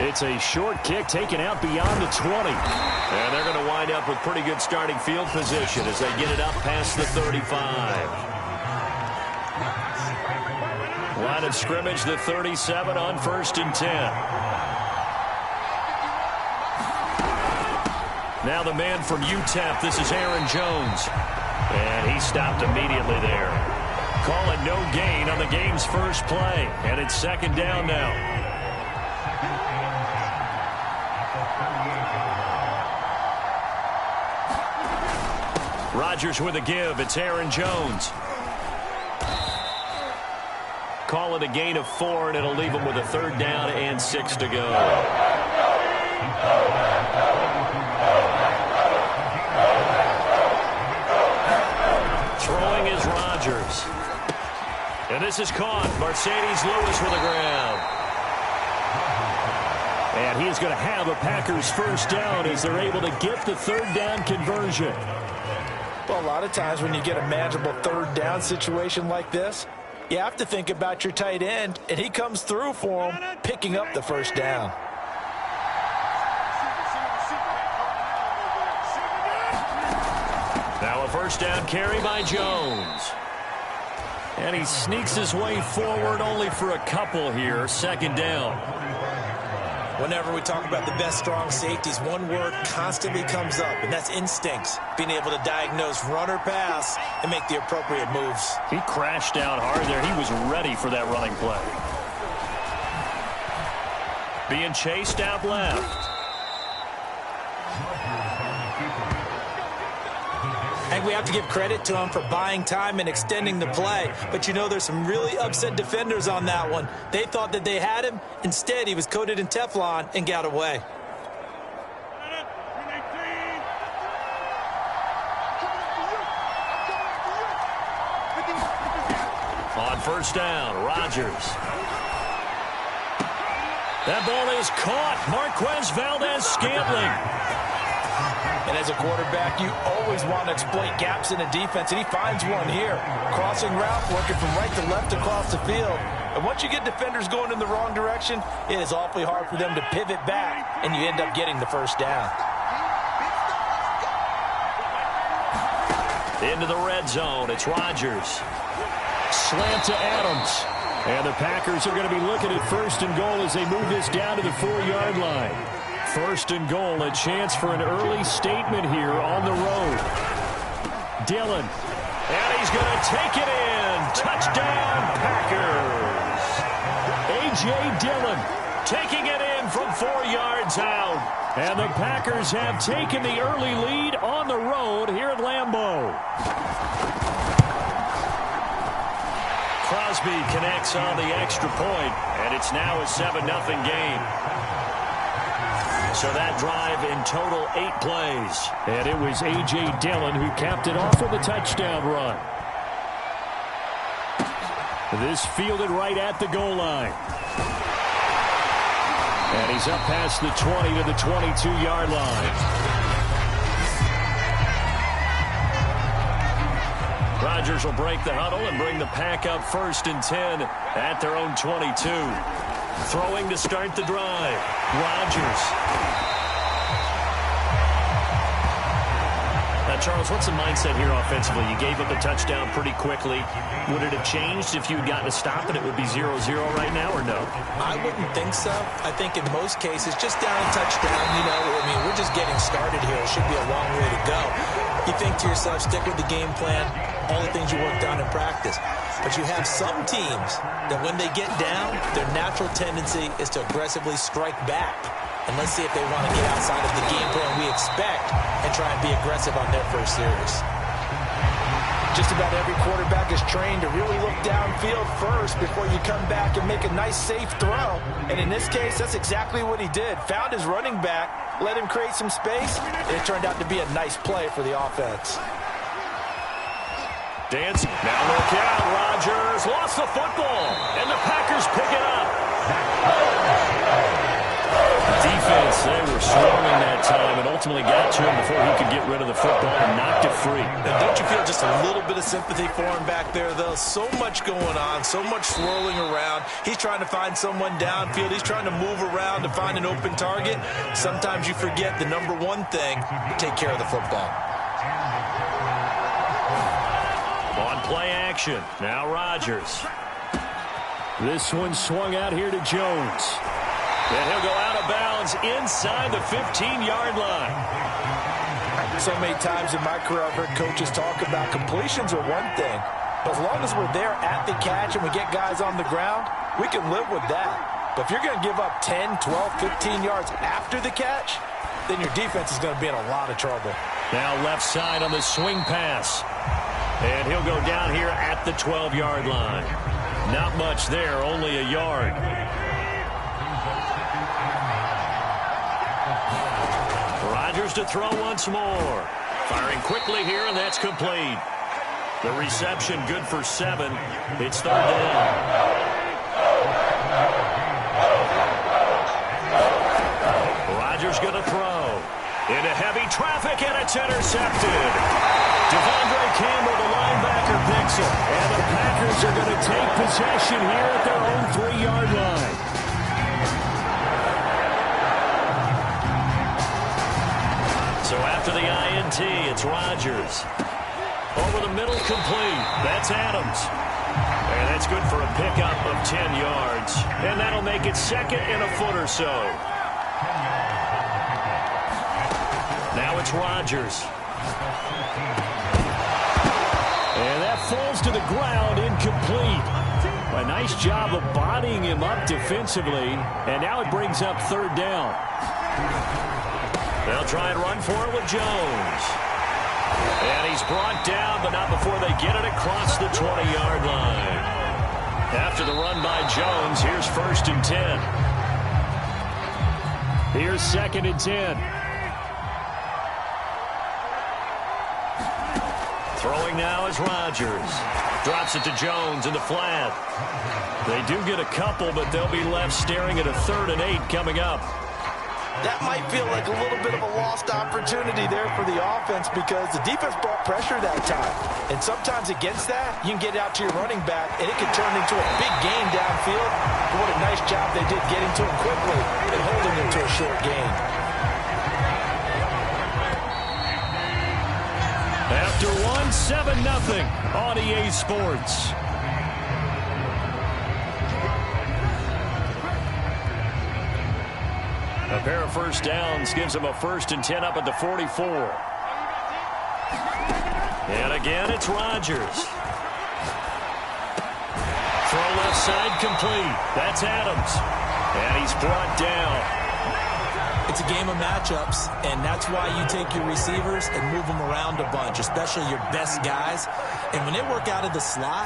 It's a short kick taken out beyond the 20. And they're going to wind up with pretty good starting field position as they get it up past the 35. Line of scrimmage, the 37 on 1st and 10. Now the man from UTEP, this is Aaron Jones. And he stopped immediately there. Call it no gain on the game's first play. And it's 2nd down now. Rodgers with a give. It's Aaron Jones. Call it a gain of 4, and it'll leave him with a 3rd down and 6 to go. Throwing is Rodgers. And this is caught. Mercedes Lewis with the ground. And he's going to have a Packers 1st down as they're able to get the 3rd down conversion. Well, a lot of times when you get a manageable 3rd down situation like this, you have to think about your tight end, and he comes through for him, picking up the 1st down. Now a 1st down carry by Jones. And he sneaks his way forward only for a couple here. 2nd down. Whenever we talk about the best strong safeties, one word constantly comes up, and that's instincts. Being able to diagnose run or pass and make the appropriate moves. He crashed out hard there. He was ready for that running play. Being chased out left. And we have to give credit to him for buying time and extending the play. But you know, there's some really upset defenders on that one. They thought that they had him. Instead, he was coated in Teflon and got away. On 1st down, Rodgers. That ball is caught. Marquez Valdez-Scantling. And as a quarterback, you always want to exploit gaps in the defense, and he finds one here. Crossing route, working from right to left across the field. And once you get defenders going in the wrong direction, it is awfully hard for them to pivot back, and you end up getting the 1st down. Into the red zone, it's Rodgers. Slant to Adams. And the Packers are going to be looking at 1st and goal as they move this down to the 4-yard line. 1st and goal, a chance for an early statement here on the road. Dillon. And he's going to take it in. Touchdown, Packers. A.J. Dillon taking it in from 4 yards out. And the Packers have taken the early lead on the road here at Lambeau. Crosby connects on the extra point, and it's now a 7-0 game. So that drive in total 8 plays. And it was A.J. Dillon who capped it off with a touchdown run. This fielded right at the goal line. And he's up past the 20 to the 22-yard line. Rodgers will break the huddle and bring the Pack up 1st and 10 at their own 22. Throwing to start the drive. Rodgers. Now, Charles, what's the mindset here offensively? You gave up a touchdown pretty quickly. Would it have changed if you had gotten a stop and it would be 0-0 right now, or no? I wouldn't think so. I think in most cases, just down a touchdown, you know, I mean, we're just getting started here. It should be a long way to go. You think to yourself, stick with the game plan, all the things you worked on in practice. But you have some teams that when they get down, their natural tendency is to aggressively strike back. And let's see if they want to get outside of the game plan we expect and try and be aggressive on their first series. Just about every quarterback is trained to really look downfield first before you come back and make a nice, safe throw. And in this case, that's exactly what he did. Found his running back, let him create some space, and it turned out to be a nice play for the offense. Dancing. Now look out. Rodgers lost the football. And the Packers pick it up. Defense, they were strong in that time. And ultimately got to him before he could get rid of the football and knocked it free. And don't you feel just a little bit of sympathy for him back there, though? So much going on, so much swirling around. He's trying to find someone downfield. He's trying to move around to find an open target. Sometimes you forget the number one thing, take care of the football. On play action, now Rodgers. This one swung out here to Jones. And he'll go out of bounds inside the 15-yard line. So many times in my career I've heard coaches talk about completions are one thing. But as long as we're there at the catch and we get guys on the ground, we can live with that. But if you're going to give up 10, 12, 15 yards after the catch, then your defense is going to be in a lot of trouble. Now left side on the swing pass. And he'll go down here at the 12-yard line. Not much there, only a yard. Rodgers to throw once more. Firing quickly here, and that's complete. The reception good for 7. It's third down. Rodgers going to throw. Into heavy traffic, and it's intercepted. Devondre Campbell, the linebacker, picks it. And the Packers are going to take possession here at their own 3-yard line. So after the INT, it's Rodgers. Over the middle, complete. That's Adams. And that's good for a pickup of 10 yards. And that'll make it second and a foot or so. Now it's Rodgers. And that falls to the ground, incomplete. A nice job of bodying him up defensively. And now it brings up third down. They'll try and run for it with Jones. And he's brought down, but not before they get it across the 20-yard line. After the run by Jones, here's 1st and 10. Here's 2nd and 10. Throwing now is Rodgers. Drops it to Jones in the flat. They do get a couple, but they'll be left staring at a 3rd and 8 coming up. That might feel like a little bit of a lost opportunity there for the offense because the defense brought pressure that time. And sometimes against that, you can get out to your running back, and it can turn into a big gain downfield. But what a nice job they did getting to him quickly and holding him to a short gain. After 7-0 on EA Sports. A pair of first downs gives them a 1st and 10 up at the 44. And again, it's Rodgers. Throw left side complete. That's Adams. And he's brought down. It's a game of matchups, and that's why you take your receivers and move them around a bunch, especially your best guys. And when they work out of the slot,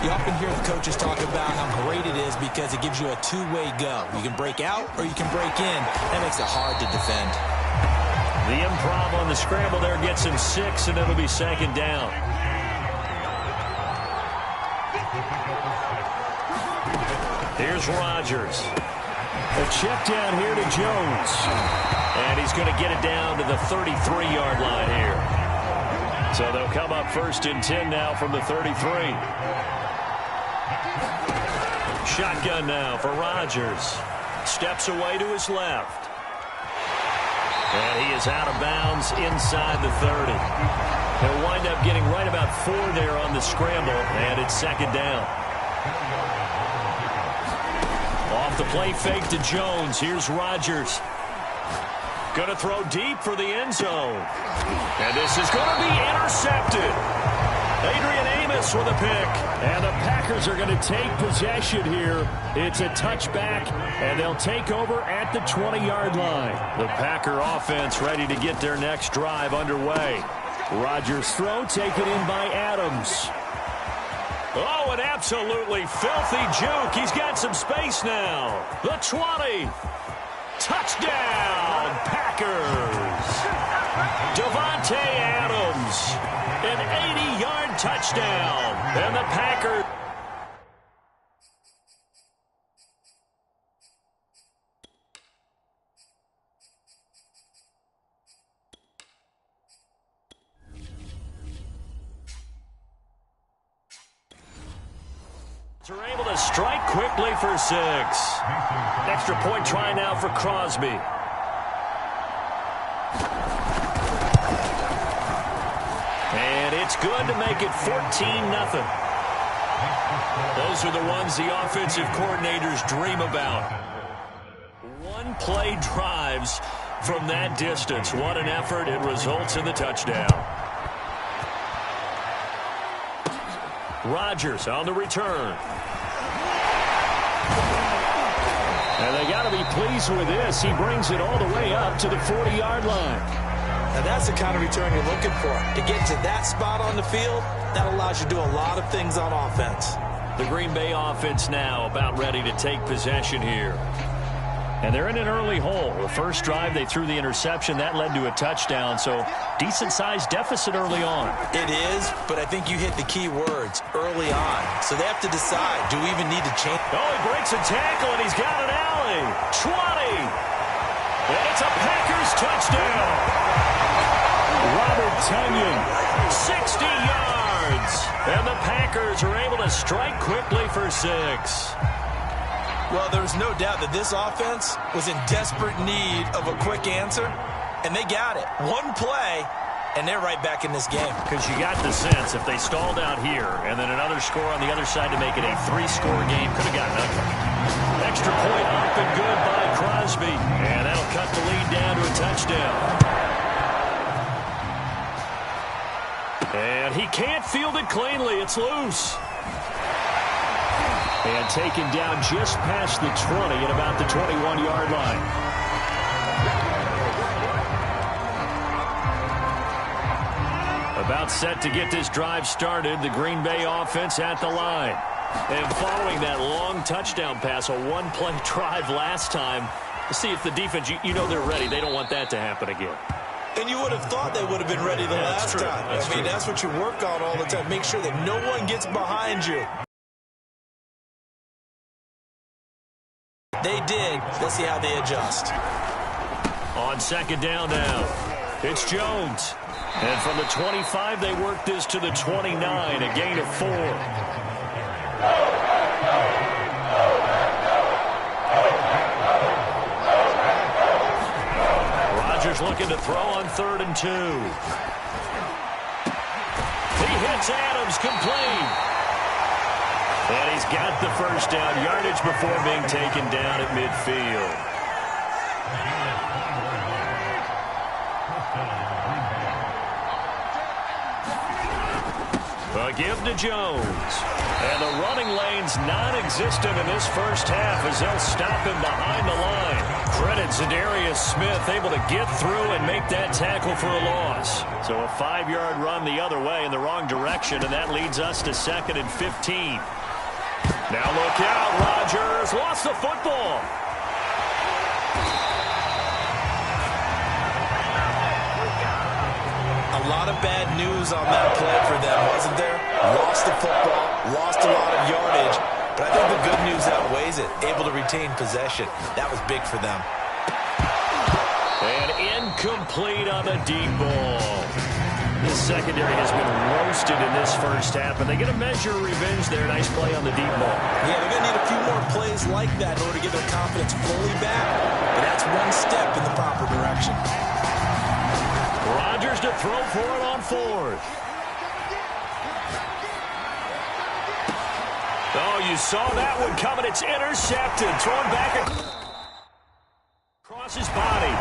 you often hear the coaches talk about how great it is because it gives you a two-way go. You can break out or you can break in. That makes it hard to defend. The improv on the scramble there gets him 6, and it'll be 2nd down. Here's Rodgers. A check down here to Jones. And he's going to get it down to the 33-yard line here. So they'll come up 1st and 10 now from the 33. Shotgun now for Rodgers. Steps away to his left. And he is out of bounds inside the 30. He'll wind up getting right about 4 there on the scramble, and it's 2nd down. Off the play fake to Jones. Here's Rodgers. Going to throw deep for the end zone. And this is going to be intercepted. Adrian Amos with a pick. And the Packers are going to take possession here. It's a touchback, and they'll take over at the 20-yard line. The Packer offense ready to get their next drive underway. Rodgers' throw taken in by Adams. Oh, an absolutely filthy juke. He's got some space now. The 20. Touchdown, Packers. Davante Adams. An 80-yard touchdown. And the Packers. They're able to strike quickly for 6. Extra point try now for Crosby. And it's good to make it 14-0. Those are the ones the offensive coordinators dream about. One-play drives from that distance. What an effort. It results in the touchdown. Rodgers on the return. And they got to be pleased with this. He brings it all the way up to the 40-yard line. Now that's the kind of return you're looking for. To get to that spot on the field, that allows you to do a lot of things on offense. The Green Bay offense now about ready to take possession here. And they're in an early hole. The first drive, they threw the interception. That led to a touchdown, so decent-sized deficit early on. It is, but I think you hit the key words, early on. So they have to decide, do we even need to change? Oh, he breaks a tackle, and he's got an alley. 20. And it's a Packers touchdown. Robert Tonyan. 60 yards. And the Packers are able to strike quickly for 6. Well, there's no doubt that this offense was in desperate need of a quick answer, and they got it. One play, and they're right back in this game. Because you got the sense if they stalled out here and then another score on the other side to make it a 3-score game, could have got nothing. Extra point up and good by Crosby, and that'll cut the lead down to a touchdown. And he can't field it cleanly. It's loose. And taken down just past the 20 at about the 21-yard line. About set to get this drive started, the Green Bay offense at the line. And following that long touchdown pass, a one-play drive last time, to see if the defense, you know they're ready. They don't want that to happen again. And you would have thought they would have been ready the last time. I mean, that's what you work on all the time. Make sure that no one gets behind you. They did. Let's see how they adjust. On second down now, it's Jones. And from the 25, they work this to the 29, a gain of 4. Rodgers looking to throw on 3rd and 2. He hits Adams, complete. And he's got the first down, yardage before being taken down at midfield. A give to Jones. And the running lane's non-existent in this first half as they'll stop him behind the line. Credit Zadarius Smith able to get through and make that tackle for a loss. So a 5-yard run the other way in the wrong direction, and that leads us to 2nd and 15. Now look out, Rodgers lost the football. A lot of bad news on that play for them, wasn't there? Lost the football, lost a lot of yardage, but I think the good news outweighs it. Able to retain possession. That was big for them. And incomplete on the deep ball. This secondary has been roasted in this first half, and they get a measure of revenge there. Nice play on the deep ball. Yeah, they're going to need a few more plays like that in order to get their confidence fully back, but that's one step in the proper direction. Rodgers to throw for it on 4th. Oh, you saw that one coming. It's intercepted. Thrown back across his body.